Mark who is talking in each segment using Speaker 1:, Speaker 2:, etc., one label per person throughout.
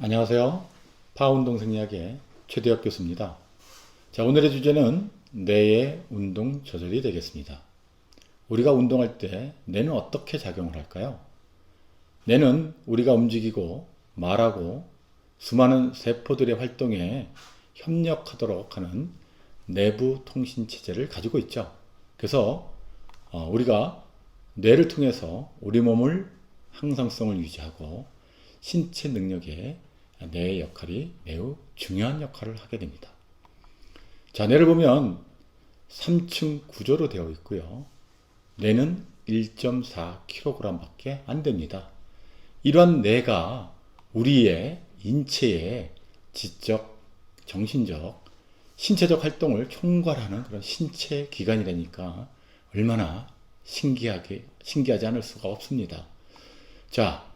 Speaker 1: 안녕하세요. 파운동생리학의 최대혁 교수입니다. 자, 오늘의 주제는 뇌의 운동 조절이 되겠습니다. 우리가 운동할 때 뇌는 어떻게 작용을 할까요? 뇌는 우리가 움직이고 말하고 수많은 세포들의 활동에 협력하도록 하는 내부 통신 체제를 가지고 있죠. 그래서 우리가 뇌를 통해서 우리 몸을 항상성을 유지하고 신체 능력에 뇌의 역할이 매우 중요한 역할을 하게 됩니다. 자, 뇌를 보면 3층 구조로 되어 있고요. 뇌는 1.4kg 밖에 안 됩니다. 이러한 뇌가 우리의 인체의 지적, 정신적, 신체적 활동을 총괄하는 그런 신체 기관이라니까 얼마나 신기하지 않을 수가 없습니다. 자,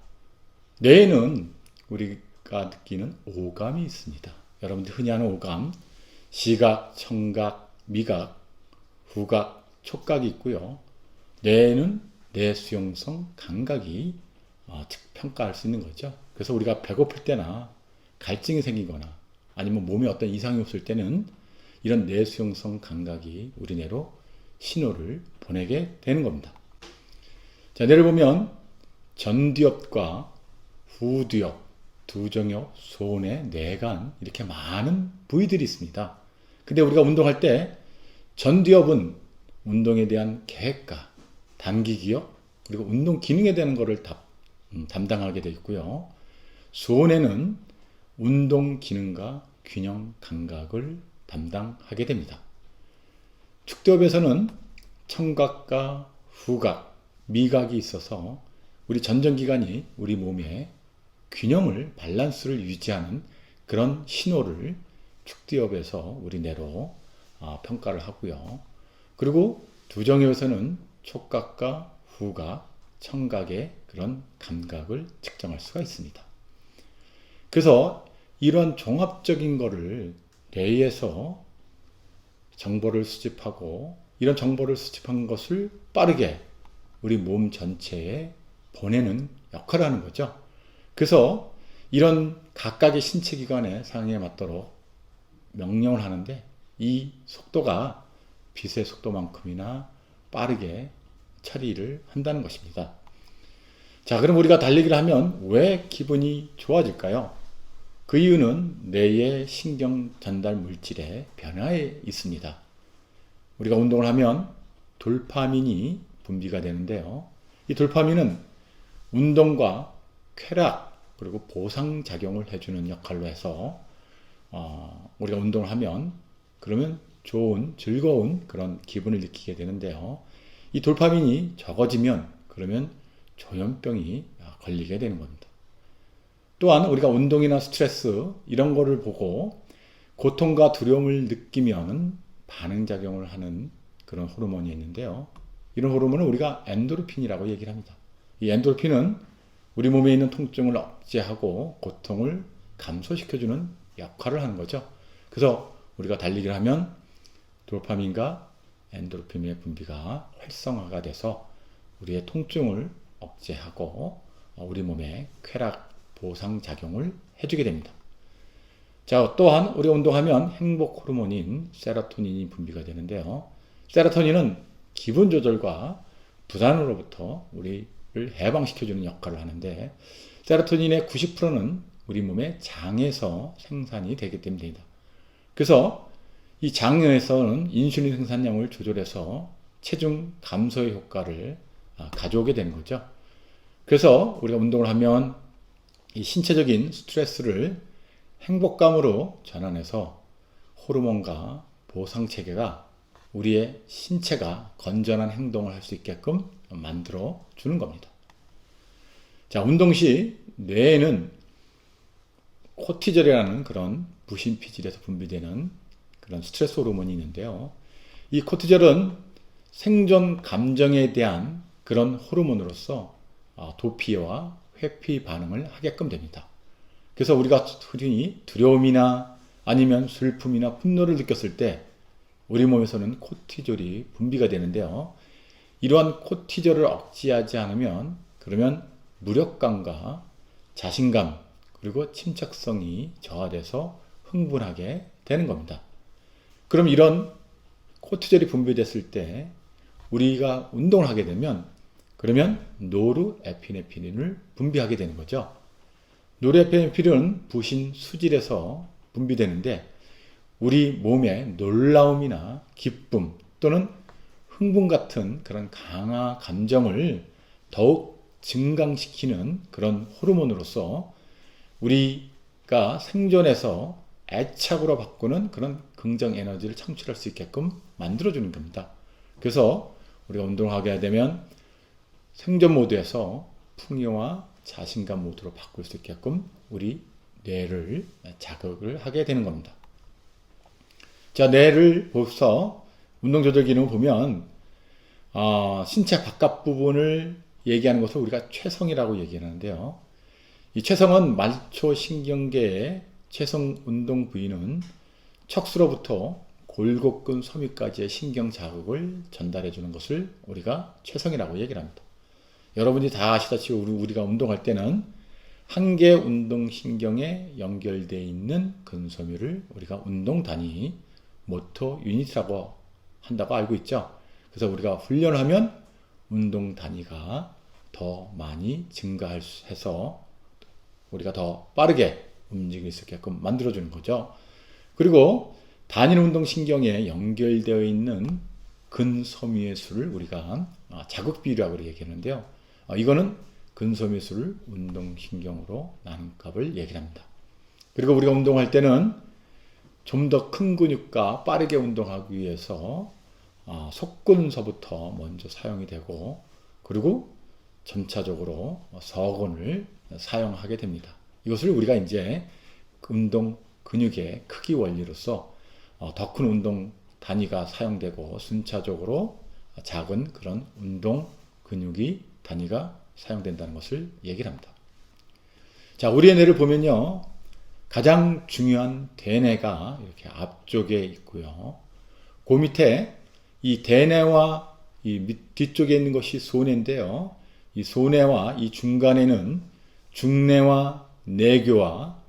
Speaker 1: 뇌에는 우리가 느끼는 오감이 있습니다. 여러분들 흔히 아는 오감, 시각, 청각, 미각, 후각, 촉각이 있고요. 뇌에는 뇌수용성 감각이 평가할 수 있는 거죠. 그래서 우리가 배고플 때나 갈증이 생기거나 아니면 몸에 어떤 이상이 없을 때는 이런 뇌수용성 감각이 우리 뇌로 신호를 보내게 되는 겁니다. 자, 뇌를 보면 전두엽과 후두엽, 두정엽, 소뇌, 뇌간 이렇게 많은 부위들이 있습니다. 근데 우리가 운동할 때 전두엽은 운동에 대한 계획과 단기 기억 그리고 운동 기능에 대한 것을 담당하게 되어 있고요. 소뇌는 운동 기능과 균형 감각을 담당하게 됩니다. 축두엽에서는 청각과 후각, 미각이 있어서 우리 전정기관이 우리 몸에 균형을, 밸런스를 유지하는 그런 신호를 축두엽에서 우리 뇌로 평가를 하고요. 그리고 두정엽에서는 촉각과 후각, 청각의 그런 감각을 측정할 수가 있습니다. 그래서 이런 종합적인 거를 뇌에서 정보를 수집하고 이런 정보를 수집한 것을 빠르게 우리 몸 전체에 보내는 역할을 하는 거죠. 그래서 이런 각각의 신체 기관의 상황에 맞도록 명령을 하는데 이 속도가 빛의 속도만큼이나 빠르게 처리를 한다는 것입니다. 자, 그럼 우리가 달리기를 하면 왜 기분이 좋아질까요? 그 이유는 뇌의 신경 전달 물질의 변화에 있습니다. 우리가 운동을 하면 돌파민이 분비가 되는데요. 이 돌파민은 운동과 쾌락 그리고 보상작용을 해주는 역할로 해서 우리가 운동을 하면 그러면 좋은 즐거운 그런 기분을 느끼게 되는데요. 이 돌파민이 적어지면 그러면 조현병이 걸리게 되는 겁니다. 또한 우리가 운동이나 스트레스 이런 거를 보고 고통과 두려움을 느끼면 반응작용을 하는 그런 호르몬이 있는데요. 이런 호르몬을 우리가 엔도르핀이라고 얘기를 합니다. 이 엔도르핀은 우리 몸에 있는 통증을 억제하고 고통을 감소시켜주는 역할을 하는 거죠. 그래서 우리가 달리기를 하면 도파민과 엔도르핀의 분비가 활성화가 돼서 우리의 통증을 억제하고 우리 몸에 쾌락, 보상 작용을 해주게 됩니다. 자, 또한 우리 운동하면 행복 호르몬인 세로토닌이 분비가 되는데요. 세로토닌은 기분 조절과 불안으로부터 우리를 해방시켜주는 역할을 하는데 세로토닌의 90%는 우리 몸의 장에서 생산이 되기 때문입니다. 그래서 이 장에서는 인슐린 생산량을 조절해서 체중 감소의 효과를 가져오게 되는 거죠. 그래서 우리가 운동을 하면 이 신체적인 스트레스를 행복감으로 전환해서 호르몬과 보상체계가 우리의 신체가 건전한 행동을 할 수 있게끔 만들어 주는 겁니다. 자, 운동 시 뇌에는 코티졸이라는 그런 부신피질에서 분비되는 그런 스트레스 호르몬이 있는데요. 이 코티졸은 생존 감정에 대한 그런 호르몬으로서 도피와 회피 반응을 하게끔 됩니다. 그래서 우리가 흔히 두려움이나 아니면 슬픔이나 분노를 느꼈을 때 우리 몸에서는 코티졸이 분비가 되는데요. 이러한 코티졸을 억제하지 않으면 그러면 무력감과 자신감 그리고 침착성이 저하돼서 흥분하게 되는 겁니다. 그럼 이런 코티졸이 분비됐을 때 우리가 운동을 하게 되면 그러면 노르에피네프린을 분비하게 되는 거죠. 노르에피네프린은 부신 수질에서 분비되는데 우리 몸의 놀라움이나 기쁨 또는 흥분 같은 그런 강한 감정을 더욱 증강시키는 그런 호르몬으로서 우리가 생존에서 애착으로 바꾸는 그런 긍정 에너지를 창출할 수 있게끔 만들어주는 겁니다. 그래서 우리가 운동을 하게 되면 생존 모드에서 풍요와 자신감 모드로 바꿀 수 있게끔 우리 뇌를 자극을 하게 되는 겁니다. 자, 뇌를 보서 운동 조절 기능을 보면 신체 바깥 부분을 얘기하는 것을 우리가 최성이라고 얘기하는데요. 이 최성은 말초신경계의 최성 운동 부위는 척수로부터 골격근 소미까지의 신경 자극을 전달해 주는 것을 우리가 최성이라고 얘기를 합니다. 여러분이 다 아시다시피 우리가 운동할 때는 한 개 운동신경에 연결되어 있는 근소미를 우리가 운동 단위, 모터 유닛이라고 한다고 알고 있죠. 그래서 우리가 훈련을 하면 운동 단위가 더 많이 증가해서 우리가 더 빠르게 움직일 수 있게끔 만들어주는 거죠. 그리고 단일 운동신경에 연결되어 있는 근섬유의 수를 우리가 자극비율이라고 얘기하는데요. 이거는 근섬유수를 운동신경으로 나눈 값을 얘기합니다. 그리고 우리가 운동할 때는 좀 더 큰 근육과 빠르게 운동하기 위해서 속근서부터 먼저 사용이 되고 그리고 점차적으로 서근을 사용하게 됩니다. 이것을 우리가 이제 운동 근육의 크기 원리로서 더 큰 운동 단위가 사용되고 순차적으로 작은 그런 운동 근육이 단위가 사용된다는 것을 얘기를 합니다. 자, 우리의 뇌를 보면요. 가장 중요한 대뇌가 이렇게 앞쪽에 있고요. 그 밑에 이 대뇌와 이 뒤쪽에 있는 것이 소뇌인데요. 이 소뇌와 이 중간에는 중뇌와 내교와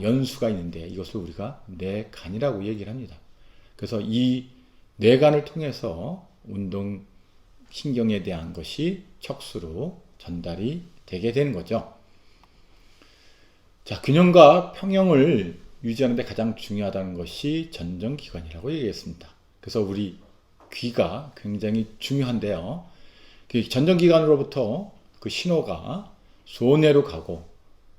Speaker 1: 연수가 있는데 이것을 우리가 뇌간이라고 얘기를 합니다. 그래서 이 뇌간을 통해서 운동 신경에 대한 것이 척수로 전달이 되게 되는 거죠. 자, 균형과 평형을 유지하는 데 가장 중요하다는 것이 전정기관이라고 얘기했습니다. 그래서 우리 귀가 굉장히 중요한데요. 그 전정기관으로부터 그 신호가 소뇌로 가고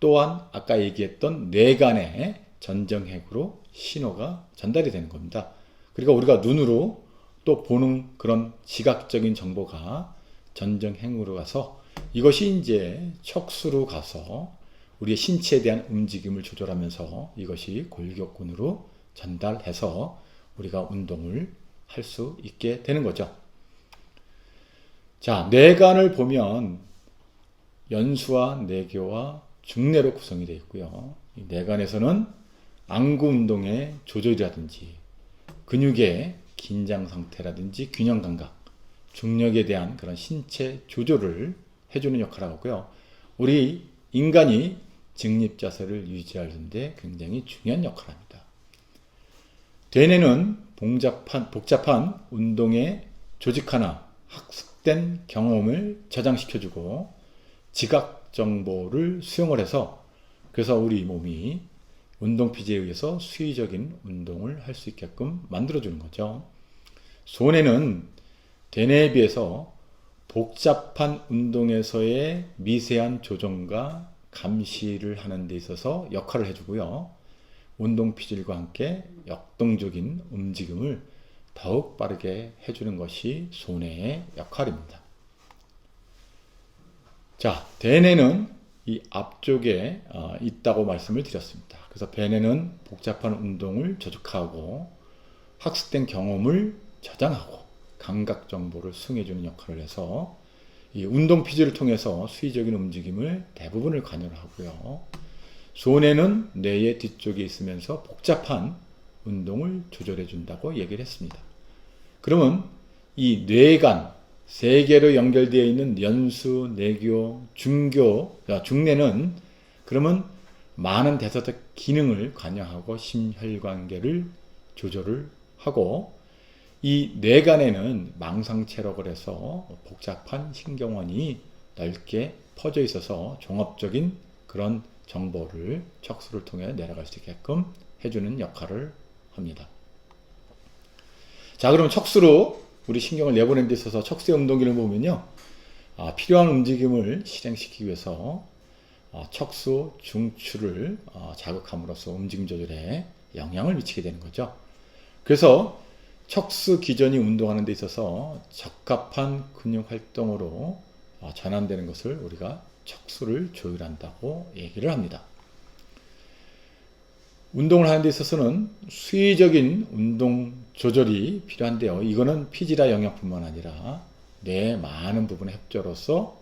Speaker 1: 또한 아까 얘기했던 뇌간의 전정핵으로 신호가 전달이 되는 겁니다. 그러니까 우리가 눈으로 또 보는 그런 지각적인 정보가 전정핵으로 가서 이것이 이제 척수로 가서 우리의 신체에 대한 움직임을 조절하면서 이것이 골격근으로 전달해서 우리가 운동을 할 수 있게 되는 거죠. 자, 뇌간을 보면 연수와 내교와 중뇌로 구성이 되어 있고요. 이 뇌간에서는 안구 운동의 조절이라든지 근육의 긴장 상태라든지 균형 감각, 중력에 대한 그런 신체 조절을 해주는 역할을 하고요. 우리 인간이 직립자세를 유지하는 데 굉장히 중요한 역할을 합니다. 대뇌는 복잡한 운동의 조직 하나, 학습된 경험을 저장시켜주고 지각 정보를 수용을 해서 그래서 우리 몸이 운동 피지에 의해서 수의적인 운동을 할 수 있게끔 만들어주는 거죠. 소뇌는 대뇌에 비해서 복잡한 운동에서의 미세한 조정과 감시를 하는 데 있어서 역할을 해주고요. 운동 피질과 함께 역동적인 움직임을 더욱 빠르게 해주는 것이 소뇌의 역할입니다. 자, 대뇌는 이 앞쪽에 있다고 말씀을 드렸습니다. 그래서 배뇌는 복잡한 운동을 저축하고 학습된 경험을 저장하고 감각 정보를 수용해주는 역할을 해서 이 운동 피지를 통해서 수의적인 움직임을 대부분을 관여를 하고요. 소뇌는 뇌의 뒤쪽에 있으면서 복잡한 운동을 조절해 준다고 얘기를 했습니다. 그러면 이 뇌간 세 개로 연결되어 있는 연수, 내교, 중뇌는 그러면 많은 대사적 기능을 관여하고 심혈관계를 조절을 하고, 이 뇌간에는 망상체라고 해서 복잡한 신경원이 넓게 퍼져 있어서 종합적인 그런 정보를 척수를 통해 내려갈 수 있게끔 해주는 역할을 합니다. 자, 그럼 척수로 우리 신경을 내보내는 데 있어서 척수의 운동기를 보면요, 필요한 움직임을 실행시키기 위해서 척수 중추를 자극함으로써 움직임 조절에 영향을 미치게 되는 거죠. 그래서 척수 기전이 운동하는 데 있어서 적합한 근육 활동으로 전환되는 것을 우리가 척수를 조율한다고 얘기를 합니다. 운동을 하는 데 있어서는 수의적인 운동 조절이 필요한데요. 이거는 피지라 영역뿐만 아니라 뇌의 많은 부분의 협조로서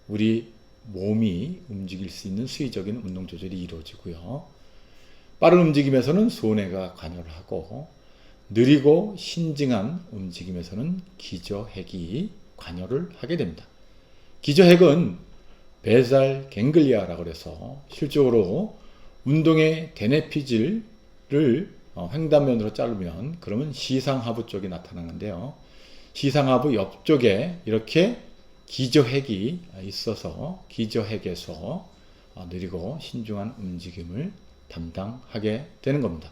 Speaker 1: 우리 몸이 움직일 수 있는 수의적인 운동 조절이 이루어지고요. 빠른 움직임에서는 소뇌가 관여를 하고, 느리고 신중한 움직임에서는 기저핵이 관여를 하게 됩니다. 기저핵은 베살 갱글리아라고 해서 실제로 운동의 대뇌피질을 횡단면으로 자르면 그러면 시상하부 쪽이 나타나는데요. 시상하부 옆쪽에 이렇게 기저핵이 있어서 기저핵에서 느리고 신중한 움직임을 담당하게 되는 겁니다.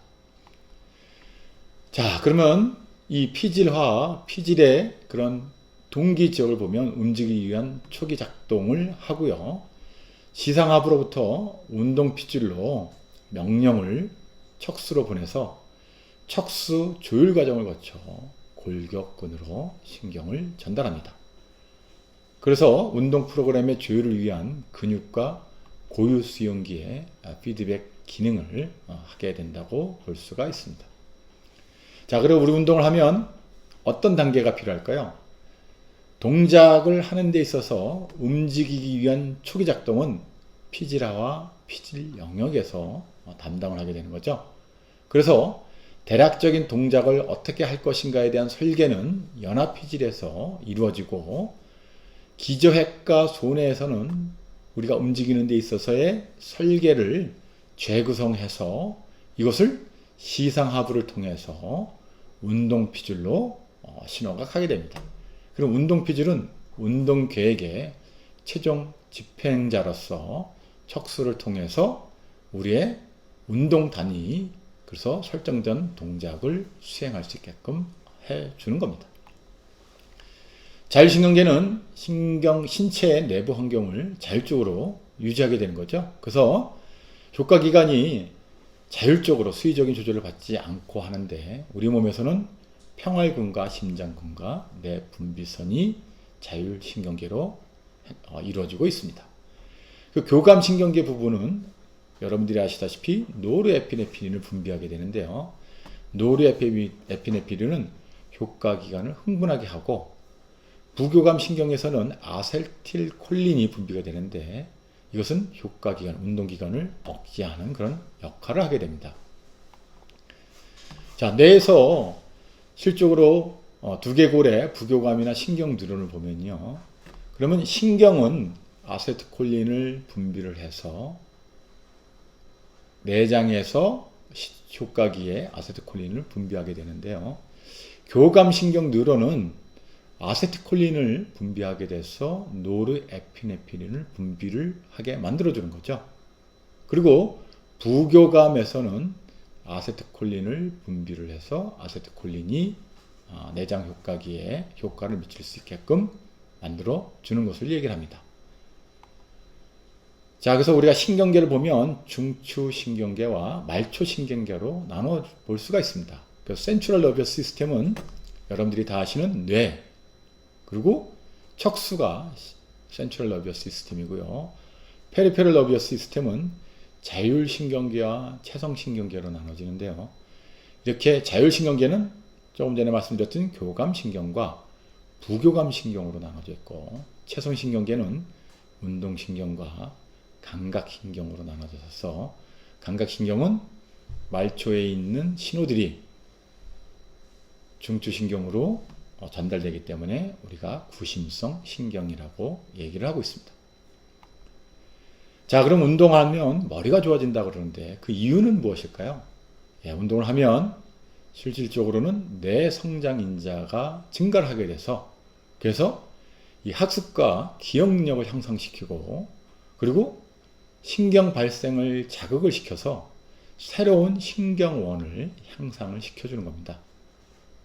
Speaker 1: 자, 그러면 이 피질과 피질의 그런 동기 지역을 보면 움직이기 위한 초기 작동을 하고요. 시상하부로부터 운동 피질로 명령을 척수로 보내서 척수 조율 과정을 거쳐 골격근으로 신경을 전달합니다. 그래서 운동 프로그램의 조율을 위한 근육과 고유 수용기의 피드백 기능을 하게 된다고 볼 수가 있습니다. 자, 그리고 우리 운동을 하면 어떤 단계가 필요할까요? 동작을 하는 데 있어서 움직이기 위한 초기 작동은 피지라와 피질 영역에서 담당을 하게 되는 거죠. 그래서 대략적인 동작을 어떻게 할 것인가에 대한 설계는 연합피질에서 이루어지고, 기저핵과 소뇌에서는 우리가 움직이는 데 있어서의 설계를 재구성해서 이것을 시상하부를 통해서 운동피질로 신호가 가게 됩니다. 그럼 운동피질은 운동계획의 최종 집행자로서 척수를 통해서 우리의 운동 단위, 그래서 설정된 동작을 수행할 수 있게끔 해주는 겁니다. 자율신경계는 신체의 내부 환경을 자율적으로 유지하게 되는 거죠. 그래서 효과기관이 자율적으로 수의적인 조절을 받지 않고 하는데, 우리 몸에서는 평활근과 심장근과 뇌분비선이 자율신경계로 이루어지고 있습니다. 그 교감신경계 부분은 여러분들이 아시다시피 노르에피네프린을 분비하게 되는데요. 노르에피네프린은 효과기관을 흥분하게 하고, 부교감신경에서는 아세틸콜린이 분비가 되는데, 이것은 효과기관, 운동기관을 억제하는 그런 역할을 하게 됩니다. 자, 뇌에서 실적으로 두개골의 부교감이나 신경 뉴런을 보면요. 그러면 신경은 아세틸콜린을 분비를 해서 내장에서 효과기에 아세틸콜린을 분비하게 되는데요. 교감신경 뉴런은 아세틸콜린을 분비하게 돼서 노르에피네프린을 분비를 하게 만들어주는 거죠. 그리고 부교감에서는 아세틸콜린을 분비를 해서 아세틸콜린이 내장 효과기에 효과를 미칠 수 있게끔 만들어주는 것을 얘기를 합니다. 자, 그래서 우리가 신경계를 보면 중추신경계와 말초신경계로 나눠 볼 수가 있습니다. 그래서 센트럴 너비어스 시스템은 여러분들이 다 아시는 뇌, 그리고 척수가 센트럴 너비어스 시스템이고요. 페리페럴 너비어스 시스템은 자율신경계와 채성신경계로 나눠지는데요. 이렇게 자율신경계는 조금 전에 말씀드렸던 교감신경과 부교감신경으로 나눠져 있고, 채성신경계는 운동신경과 감각신경으로 나눠져서, 감각신경은 말초에 있는 신호들이 중추신경으로 전달되기 때문에 우리가 구심성 신경이라고 얘기를 하고 있습니다. 자, 그럼 운동하면 머리가 좋아진다 그러는데 그 이유는 무엇일까요? 예, 운동을 하면 실질적으로는 뇌 성장 인자가 증가를 하게 돼서 그래서 이 학습과 기억력을 향상시키고 그리고 신경 발생을 자극을 시켜서 새로운 신경원을 향상을 시켜주는 겁니다.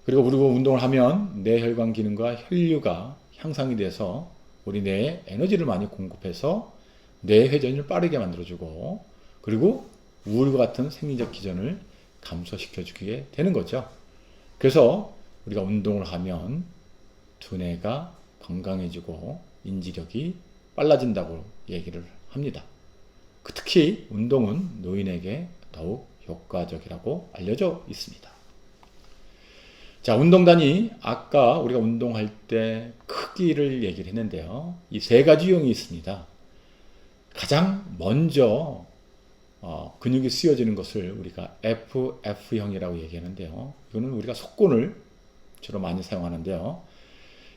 Speaker 1: 그리고 우리가 운동을 하면 뇌혈관 기능과 혈류가 향상이 돼서 우리 뇌에 에너지를 많이 공급해서 뇌 회전을 빠르게 만들어주고 그리고 우울과 같은 생리적 기전을 감소시켜주게 되는 거죠. 그래서 우리가 운동을 하면 두뇌가 건강해지고 인지력이 빨라진다고 얘기를 합니다. 특히 운동은 노인에게 더욱 효과적이라고 알려져 있습니다. 자, 운동단위 아까 우리가 운동할 때 크기를 얘기를 했는데요. 이 세 가지 유형이 있습니다. 가장 먼저 근육이 쓰여지는 것을 우리가 FF형이라고 얘기하는데요. 이거는 우리가 속근을 주로 많이 사용하는데요.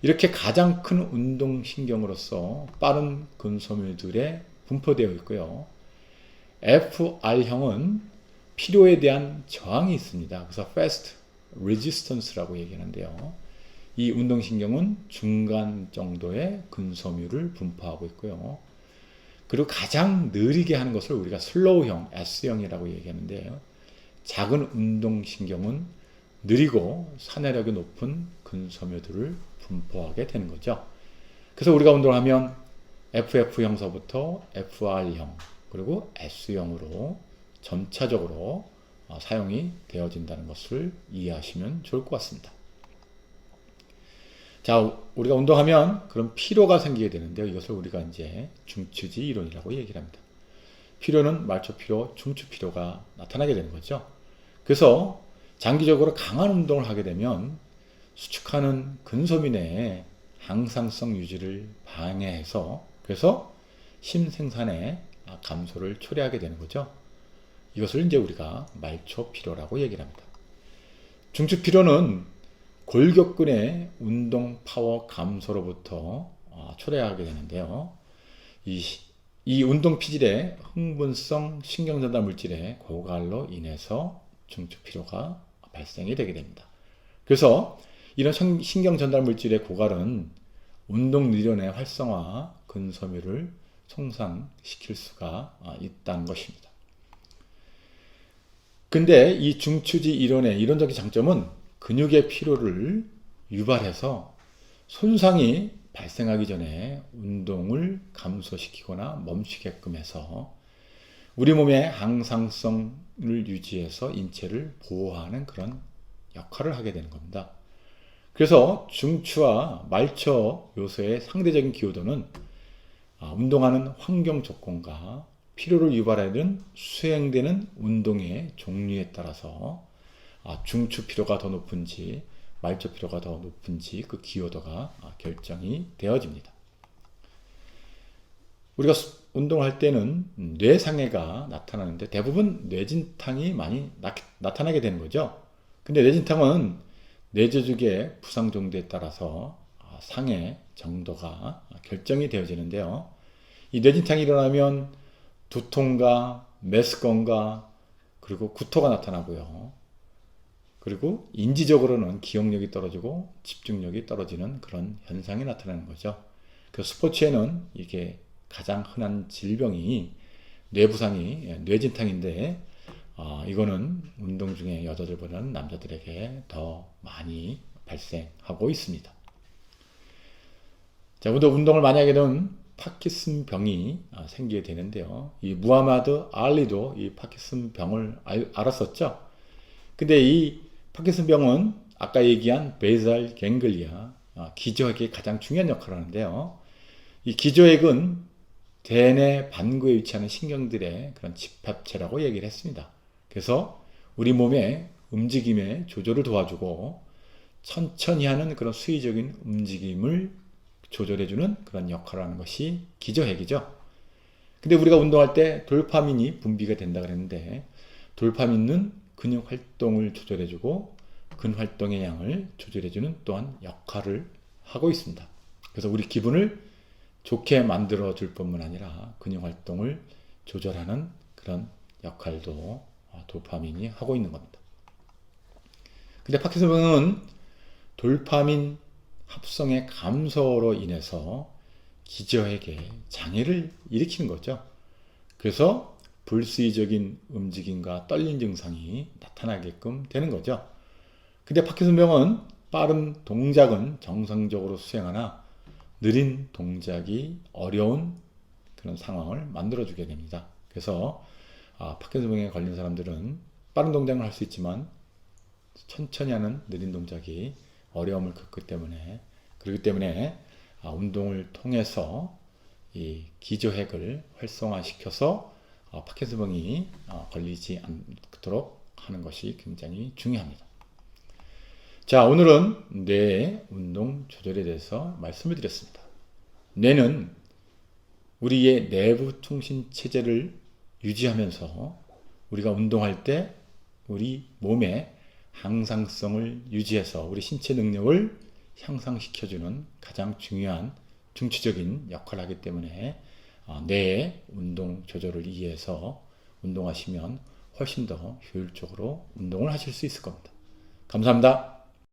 Speaker 1: 이렇게 가장 큰 운동신경으로서 빠른 근섬유들에 분포되어 있고요. FR형은 필요에 대한 저항이 있습니다. 그래서 Fast Resistance라고 얘기하는데요. 이 운동신경은 중간 정도의 근섬유를 분포하고 있고요. 그리고 가장 느리게 하는 것을 우리가 슬로우형, S형이라고 얘기하는데요. 작은 운동신경은 느리고 산해력이 높은 근섬유들을 분포하게 되는 거죠. 그래서 우리가 운동을 하면 FF형서부터 FR형, 그리고 S형으로 점차적으로 사용이 되어진다는 것을 이해하시면 좋을 것 같습니다. 자, 우리가 운동하면 그런 피로가 생기게 되는데요. 이것을 우리가 이제 중추지 이론이라고 얘기를 합니다. 피로는 말초피로, 중추피로가 나타나게 되는 거죠. 그래서 장기적으로 강한 운동을 하게 되면 수축하는 근섬유 내에 항상성 유지를 방해해서 그래서 심생산의 감소를 초래하게 되는 거죠. 이것을 이제 우리가 말초피로라고 얘기를 합니다. 중추피로는 골격근의 운동 파워 감소로부터 초래하게 되는데요. 이 운동 피질의 흥분성 신경전달 물질의 고갈로 인해서 중추피로가 발생이 되게 됩니다. 그래서 이런 신경전달 물질의 고갈은 운동 뉴런의 활성화, 근섬유를 손상시킬 수가 있다는 것입니다. 근데 이 중추지 이론의 이론적인 장점은 근육의 피로를 유발해서 손상이 발생하기 전에 운동을 감소시키거나 멈추게끔 해서 우리 몸의 항상성을 유지해서 인체를 보호하는 그런 역할을 하게 되는 겁니다. 그래서 중추와 말초 요소의 상대적인 기여도는 운동하는 환경 조건과 피로를 유발하는 수행되는 운동의 종류에 따라서 중추 피로가 더 높은지 말초 피로가 더 높은지 그 기여도가 결정이 되어집니다. 우리가 운동을 할 때는 뇌상해가 나타나는데 대부분 뇌진탕이 많이 나타나게 되는 거죠. 근데 뇌진탕은 뇌조직의 부상 정도에 따라서 상해 정도가 결정이 되어지는데요. 이 뇌진탕이 일어나면 두통과 메스꺼움과 그리고 구토가 나타나고요. 그리고 인지적으로는 기억력이 떨어지고 집중력이 떨어지는 그런 현상이 나타나는 거죠. 그 스포츠에는 이게 가장 흔한 질병이 뇌부상이 뇌진탕인데 이거는 운동 중에 여자들보다는 남자들에게 더 많이 발생하고 있습니다. 자, 운동을 많이 하게 되면 파킨슨 병이 생기게 되는데요. 이 무하마드 알리도 이 파킨슨 병을 알았었죠. 근데 이 파킨슨 병은 아까 얘기한 베이살 갱글리아 기저핵이 가장 중요한 역할을 하는데요. 이 기저핵은 대뇌 반구에 위치하는 신경들의 그런 집합체라고 얘기를 했습니다. 그래서 우리 몸의 움직임의 조절을 도와주고 천천히 하는 그런 수의적인 움직임을 조절해주는 그런 역할을 하는 것이 기저핵이죠. 근데 우리가 운동할 때 돌파민이 분비가 된다 그랬는데 돌파민은 근육 활동을 조절해주고 근 활동의 양을 조절해주는 또한 역할을 하고 있습니다. 그래서 우리 기분을 좋게 만들어 줄 뿐만 아니라 근육 활동을 조절하는 그런 역할도 도파민이 하고 있는 겁니다. 근데 파킨슨병은 돌파민 합성의 감소로 인해서 기저핵에 장애를 일으키는 거죠. 그래서 불수의적인 움직임과 떨림 증상이 나타나게끔 되는 거죠. 근데 파킨슨병은 빠른 동작은 정상적으로 수행하나 느린 동작이 어려운 그런 상황을 만들어주게 됩니다. 그래서 파킨슨병에 걸린 사람들은 빠른 동작을 할 수 있지만 천천히 하는 느린 동작이 어려움을 겪기 때문에 그렇기 때문에 운동을 통해서 이 기저핵을 활성화시켜서 파킨슨병이 걸리지 않도록 하는 것이 굉장히 중요합니다. 자, 오늘은 뇌의 운동 조절에 대해서 말씀을 드렸습니다. 뇌는 우리의 내부 통신 체제를 유지하면서 우리가 운동할 때 우리 몸의 항상성을 유지해서 우리 신체 능력을 향상시켜주는 가장 중요한 중추적인 역할을 하기 때문에 뇌의 운동 조절을 이해해서 운동하시면 훨씬 더 효율적으로 운동을 하실 수 있을 겁니다. 감사합니다.